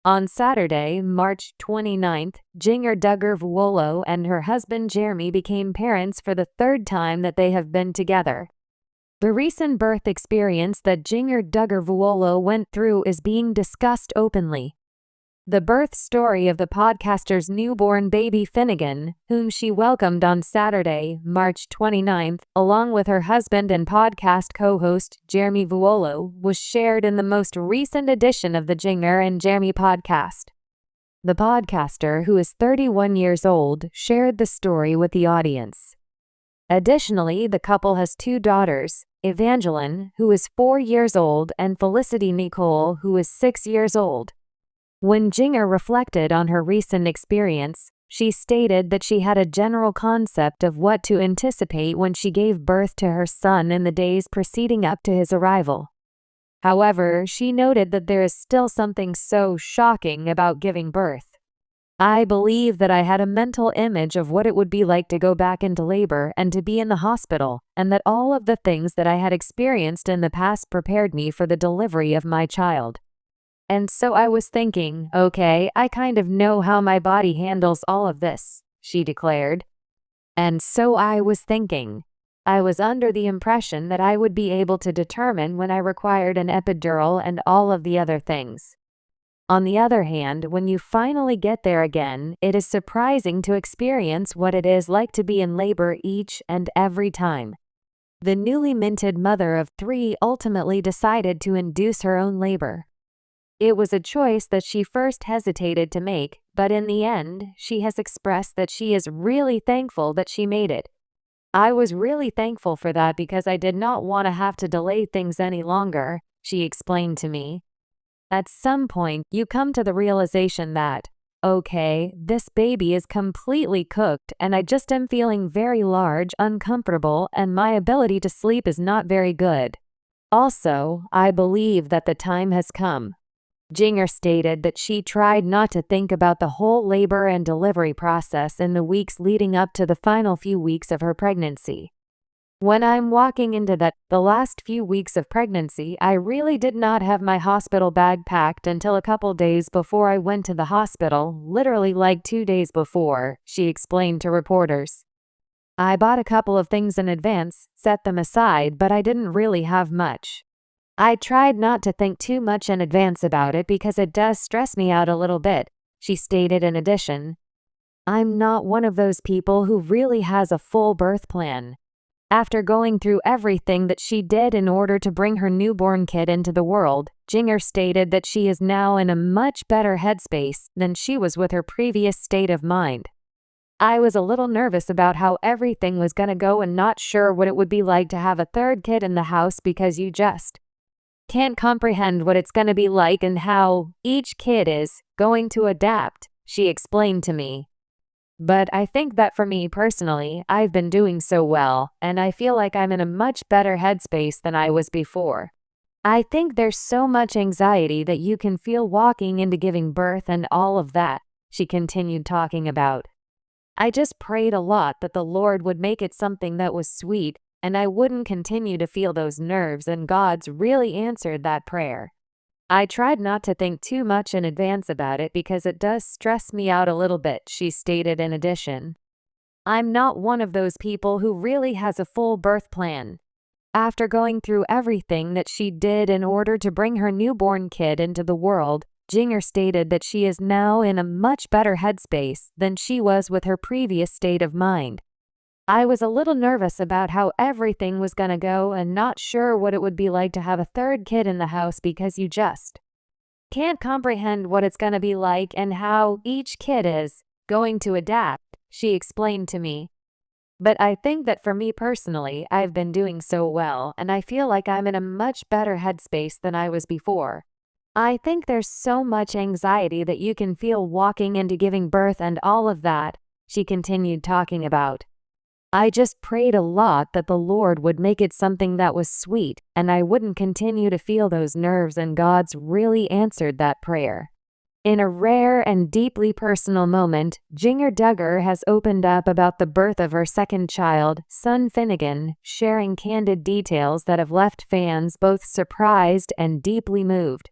On Saturday, March 29th, Jinger Duggar and her husband Jeremy became parents for the third time that they have been together. The recent birth experience that Jinger Duggar went through is being discussed openly. The birth story of the podcaster's newborn baby Finnegan, whom she welcomed on Saturday, March 29th, along with her husband and podcast co-host Jeremy was shared in the most recent edition of the Jinger and Jeremy podcast. The podcaster, who is 31 years old, shared the story with the audience. Additionally, the couple has two daughters, Evangeline, who is 4 years old, and Felicity Nicole, who is 6 years old. When Jinger reflected on her recent experience, she stated that she had a general concept of what to anticipate when she gave birth to her son in the days preceding up to his arrival. However, she noted that there is still something so shocking about giving birth. I believe that I had a mental image of what it would be like to go back into labor and to be in the hospital, and that all of the things that I had experienced in the past prepared me for the delivery of my child. And so I was thinking, okay, I kind of know how my body handles all of this, she declared. And so I was thinking. I was under the impression that I would be able to determine when I required an epidural and all of the other things. On the other hand, when you finally get there again, it is surprising to experience what it is like to be in labor each and every time. The newly minted mother of 3 ultimately decided to induce her own labor. It was a choice that she first hesitated to make, but in the end, she has expressed that she is really thankful that she made it. I was really thankful for that because I did not want to have to delay things any longer, she explained to me. At some point, you come to the realization that, okay, this baby is completely cooked and I just am feeling very large, uncomfortable, and my ability to sleep is not very good. Also, I believe that the time has come. Jinger stated that she tried not to think about the whole labor and delivery process in the weeks leading up to the final few weeks of her pregnancy. When I'm walking into the last few weeks of pregnancy, I really did not have my hospital bag packed until a couple days before I went to the hospital, literally like 2 days before, she explained to reporters. I bought a couple of things in advance, set them aside, but I didn't really have much. I tried not to think too much in advance about it because it does stress me out a little bit, she stated in addition. I'm not one of those people who really has a full birth plan. After going through everything that she did in order to bring her newborn kid into the world, Jinger stated that she is now in a much better headspace than she was with her previous state of mind. I was a little nervous about how everything was going to go and not sure what it would be like to have a third kid in the house because you just can't comprehend what it's going to be like and how each kid is going to adapt, she explained to me. But I think that for me personally, I've been doing so well, and I feel like I'm in a much better headspace than I was before. I think there's so much anxiety that you can feel walking into giving birth and all of that, she continued talking about. I just prayed a lot that the Lord would make it something that was sweet, and I wouldn't continue to feel those nerves, and God's really answered that prayer. I tried not to think too much in advance about it because it does stress me out a little bit, she stated in addition. I'm not one of those people who really has a full birth plan. After going through everything that she did in order to bring her newborn kid into the world, Jinger stated that she is now in a much better headspace than she was with her previous state of mind. I was a little nervous about how everything was going to go and not sure what it would be like to have a third kid in the house because you just can't comprehend what it's going to be like and how each kid is going to adapt, she explained to me. But I think that for me personally, I've been doing so well and I feel like I'm in a much better headspace than I was before. I think there's so much anxiety that you can feel walking into giving birth and all of that, she continued talking about. I just prayed a lot that the Lord would make it something that was sweet, and I wouldn't continue to feel those nerves, and God's really answered that prayer. In a rare and deeply personal moment, Jinger Duggar has opened up about the birth of her second child, son Finnegan, sharing candid details that have left fans both surprised and deeply moved.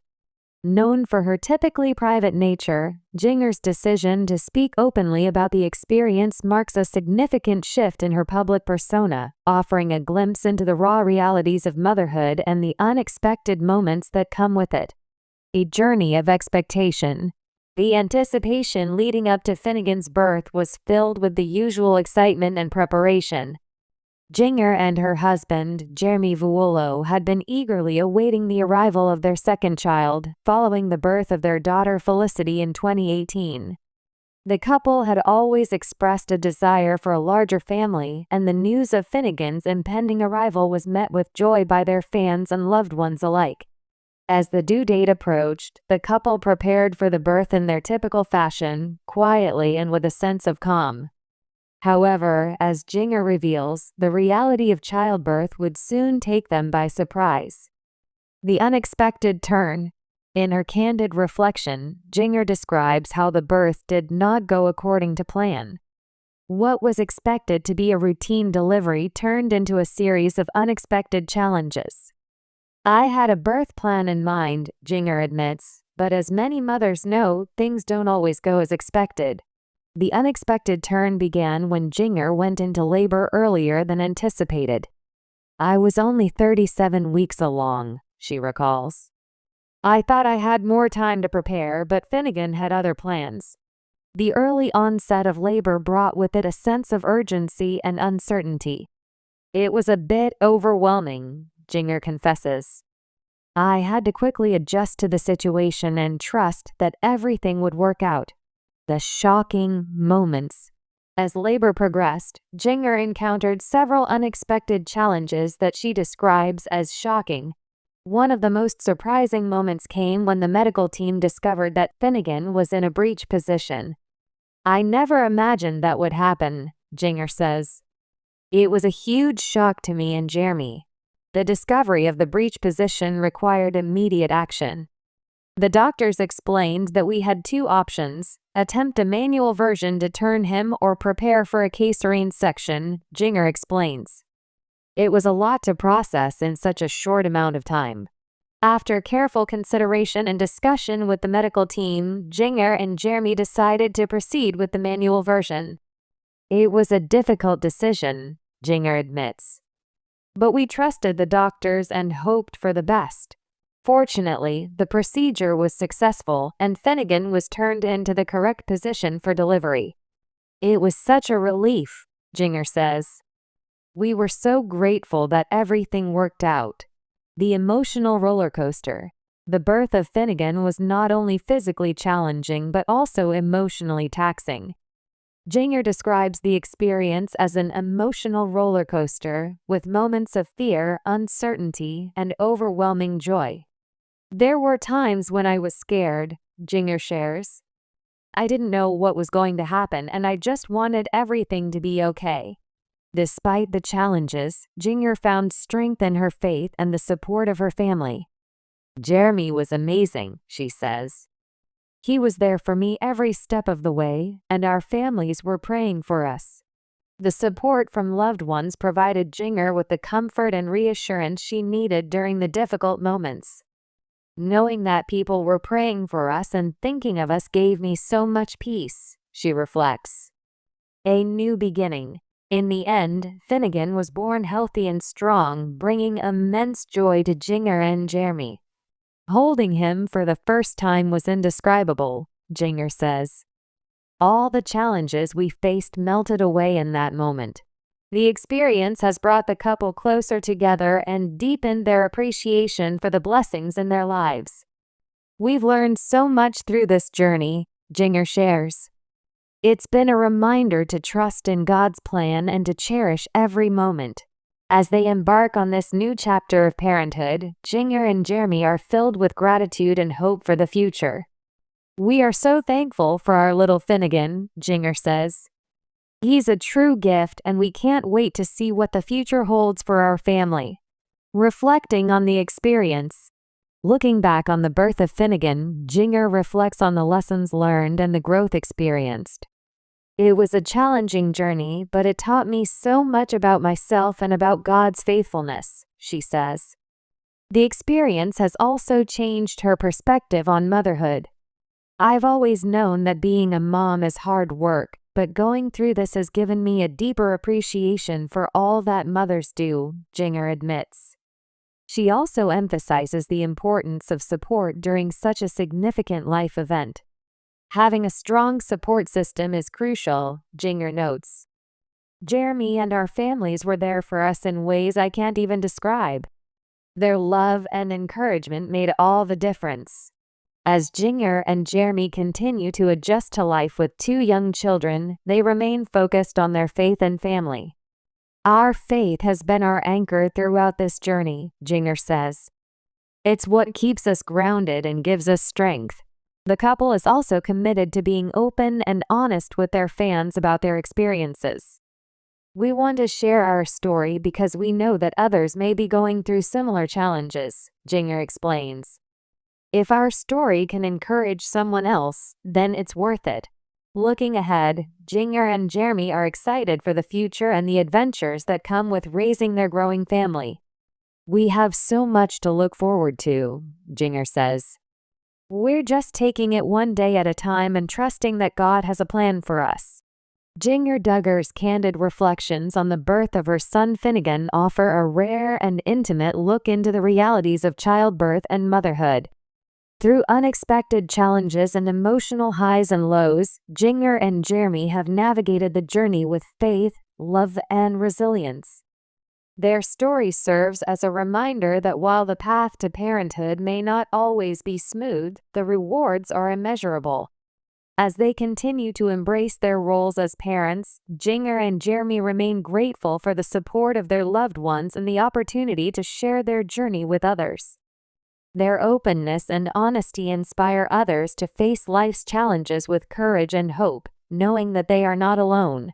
Known for her typically private nature, Jinger's decision to speak openly about the experience marks a significant shift in her public persona, offering a glimpse into the raw realities of motherhood and the unexpected moments that come with it. A journey of expectation. The anticipation leading up to Finnegan's birth was filled with the usual excitement and preparation. Jinger and her husband, Jeremy Vuolo, had been eagerly awaiting the arrival of their second child, following the birth of their daughter Felicity in 2018. The couple had always expressed a desire for a larger family, and the news of Finnegan's impending arrival was met with joy by their fans and loved ones alike. As the due date approached, the couple prepared for the birth in their typical fashion, quietly and with a sense of calm. However, as Jinger reveals, the reality of childbirth would soon take them by surprise. The unexpected turn. In her candid reflection, Jinger describes how the birth did not go according to plan. What was expected to be a routine delivery turned into a series of unexpected challenges. I had a birth plan in mind, Jinger admits, but as many mothers know, things don't always go as expected. The unexpected turn began when Jinger went into labor earlier than anticipated. I was only 37 weeks along, she recalls. I thought I had more time to prepare, but Finnegan had other plans. The early onset of labor brought with it a sense of urgency and uncertainty. It was a bit overwhelming, Jinger confesses. I had to quickly adjust to the situation and trust that everything would work out. The shocking moments. As labor progressed, Jinger encountered several unexpected challenges that she describes as shocking. One of the most surprising moments came when the medical team discovered that Finnegan was in a breech position. I never imagined that would happen, Jinger says. It was a huge shock to me and Jeremy. The discovery of the breech position required immediate action. The doctors explained that we had two options: attempt a manual version to turn him or prepare for a cesarean section, Jinger explains. It was a lot to process in such a short amount of time. After careful consideration and discussion with the medical team, Jinger and Jeremy decided to proceed with the manual version. It was a difficult decision, Jinger admits. But we trusted the doctors and hoped for the best. Fortunately, the procedure was successful and Finnegan was turned into the correct position for delivery. It was such a relief, Jinger says. We were so grateful that everything worked out. The emotional roller coaster. The birth of Finnegan was not only physically challenging but also emotionally taxing. Jinger describes the experience as an emotional roller coaster with moments of fear, uncertainty, and overwhelming joy. There were times when I was scared, Jinger shares. I didn't know what was going to happen and I just wanted everything to be okay. Despite the challenges, Jinger found strength in her faith and the support of her family. Jeremy was amazing, she says. He was there for me every step of the way, and our families were praying for us. The support from loved ones provided Jinger with the comfort and reassurance she needed during the difficult moments. Knowing that people were praying for us and thinking of us gave me so much peace, she reflects. A new beginning. In the end, Finnegan was born healthy and strong, bringing immense joy to Jinger and Jeremy. Holding him for the first time was indescribable, Jinger says. All the challenges we faced melted away in that moment. The experience has brought the couple closer together and deepened their appreciation for the blessings in their lives. We've learned so much through this journey, Jinger shares. It's been a reminder to trust in God's plan and to cherish every moment. As they embark on this new chapter of parenthood, Jinger and Jeremy are filled with gratitude and hope for the future. We are so thankful for our little Finnegan, Jinger says. He's a true gift and we can't wait to see what the future holds for our family. Reflecting on the experience. Looking back on the birth of Finnegan, Jinger reflects on the lessons learned and the growth experienced. It was a challenging journey, but it taught me so much about myself and about God's faithfulness, she says. The experience has also changed her perspective on motherhood. "I've always known that being a mom is hard work, but going through this has given me a deeper appreciation for all that mothers do," Jinger admits. She also emphasizes the importance of support during such a significant life event. "Having a strong support system is crucial," Jinger notes. "Jeremy and our families were there for us in ways I can't even describe. Their love and encouragement made all the difference." As Jinger and Jeremy continue to adjust to life with two young children, they remain focused on their faith and family. "Our faith has been our anchor throughout this journey," Jinger says. "It's what keeps us grounded and gives us strength." The couple is also committed to being open and honest with their fans about their experiences. "We want to share our story because we know that others may be going through similar challenges," Jinger explains. "If our story can encourage someone else, then it's worth it." Looking ahead, Jinger and Jeremy are excited for the future and the adventures that come with raising their growing family. "We have so much to look forward to," Jinger says. "We're just taking it one day at a time and trusting that God has a plan for us." Jinger Duggar's candid reflections on the birth of her son Finnegan offer a rare and intimate look into the realities of childbirth and motherhood. Through unexpected challenges and emotional highs and lows, Jinger and Jeremy have navigated the journey with faith, love, and resilience. Their story serves as a reminder that while the path to parenthood may not always be smooth, the rewards are immeasurable. As they continue to embrace their roles as parents, Jinger and Jeremy remain grateful for the support of their loved ones and the opportunity to share their journey with others. Their openness and honesty inspire others to face life's challenges with courage and hope, knowing that they are not alone.